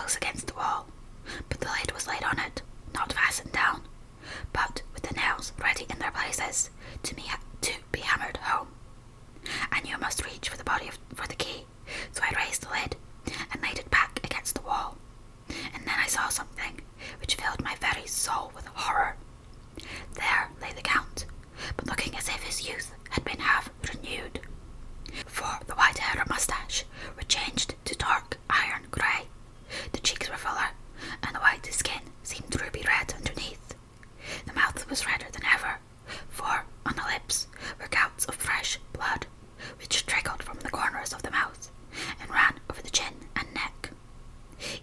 close against the wall, but the lid was laid on it, not fastened down, but with the nails ready in their places to be hammered home. I knew I must reach for the key, so I raised the lid and laid it back against the wall. And then I saw something which filled my very soul with horror. There lay the Count, but looking as if his youth had been half renewed, for the white hair and moustache were changed to dark iron grey, the cheeks were fuller, and the white skin seemed ruby red underneath. The mouth was redder than ever, for on the lips were gouts of fresh blood, which trickled from the corners of the mouth and ran over the chin and neck.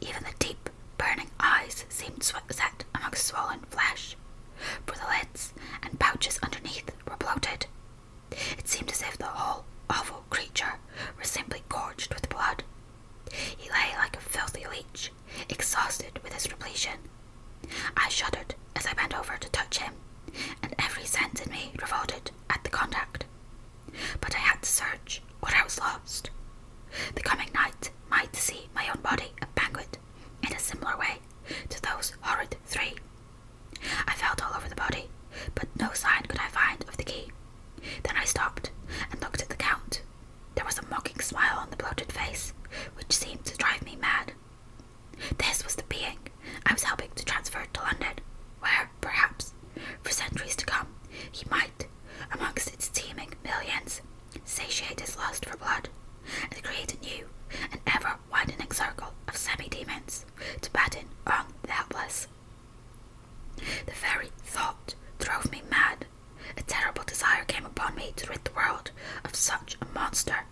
Even the deep, burning eyes seemed set amongst swollen flesh, for the lids and pouches underneath were bloated. It seemed as if the whole awful creature were simply gorged with blood. He lay like a filthy leech, exhausted with his repletion. I shuddered as I bent over to touch him, and every sense in me revolted at the contact. But I had to search, or I was lost. The coming night might see my own body a banquet in a similar way to those horrid three. I felt all over the body, but no sign could I find of the key. Then I stopped and looked at the Count. There was a mocking smile on the bloated face, which seemed to drive me mad. This was the being I was helping to transfer to London, where, perhaps, for centuries to come, he might, amongst its teeming millions, satiate his lust for blood, and create a new and ever-widening circle of semi-demons to batten on the helpless. The very thought drove me mad. A terrible desire came upon me to rid the world of such a monster.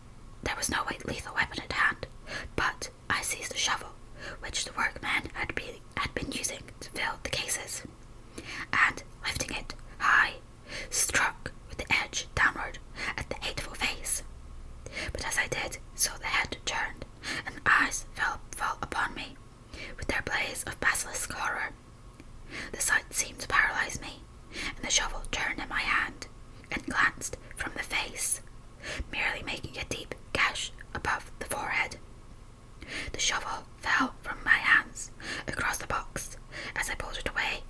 There was no lethal weapon at hand, but I seized a shovel, which the workmen had been using to fill the cases, and, lifting it high, struck with the edge downward at the hateful face. But as I did so, the head turned, and the eyes fell upon me with their blaze of basilisk horror. The sight seemed to paralyze me, and the shovel turned in my hand and glanced from the face, merely making a deep gash above the forehead. The shovel fell from my hands across the box. As I pulled it away,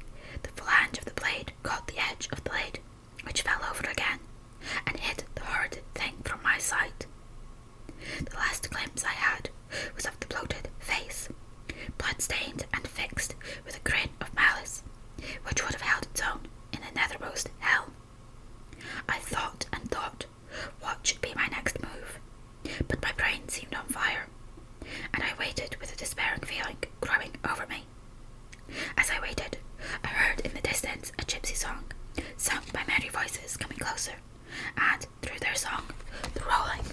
the flange of the blade caught the edge of the lid, which fell over again and hid the horrid thing from my sight. The last glimpse I had was of the bloated face, blood-stained and fixed with a grin of malice, which would have held its own in the nethermost hell. I thought and thought what should be my next move, but my brain seemed on fire, and I waited with a despairing feeling growing over me. As I waited, I heard in the distance a gypsy song, sung by merry voices coming closer, and through their song, the rolling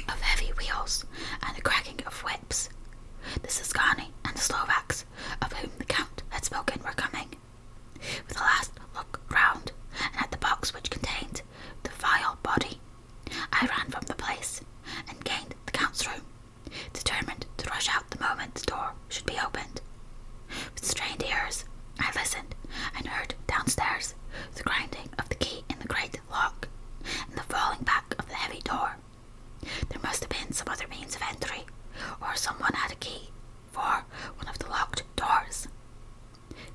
of heavy wheels and the cracking of whips. The Tuscani and the Slovaks, of whom the Count had spoken, were coming. With a last look round, and at the box which contained the vile body, I ran from the place and gained the Count's room, determined to rush out the moment the door should be opened. With strained ears, I listened and heard downstairs the grinding of the key in the great lock and the falling back of the heavy door. There must have been some other means of entry, or someone had a key for one of the locked doors.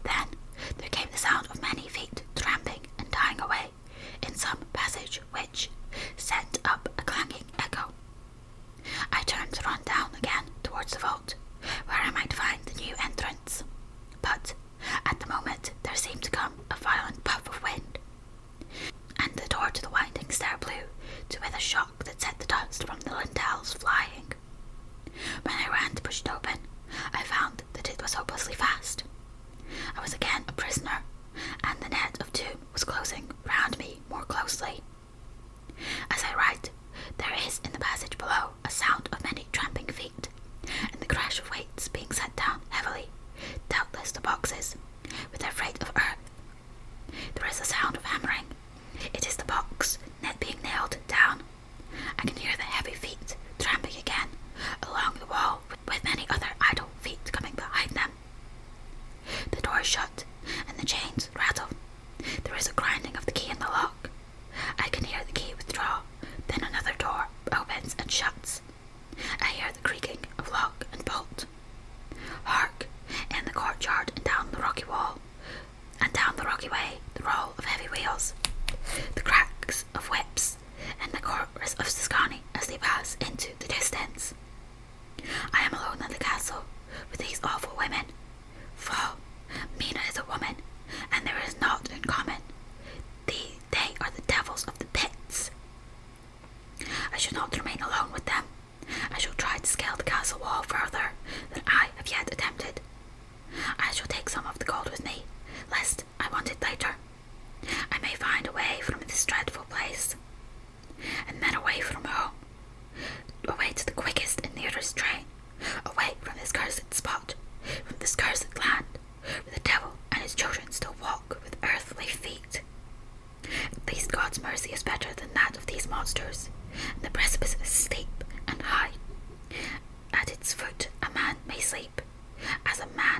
Then there came the sound of many feet tramping and dying away in some passage which sent up a clanging echo. I turned to run down again towards the vault, where I might find the new entrance, but at the moment there seemed to come a violent puff of wind, and the door to the winding stair blew to with a shock that set the dust from the lintels flying. When I ran to push it open, I found that it was hopelessly fast. I was again a prisoner, and the net of doom was closing round me more closely. As I write, there is in the passage below a sound of many tramping feet, and the crash of weights being set down heavily, doubtless the boxes, with their freight of earth. There is a sound of hammering. It is the box net being nailed down. I can hear the heavy feet tramping again along the wall, with many other idle feet coming behind them. The door is shut, and the chains rattle. There is a grinding of the key in the lock. I can hear the key withdraw. Then another door opens monsters. The precipice is steep and high. At its foot a man may sleep, as a man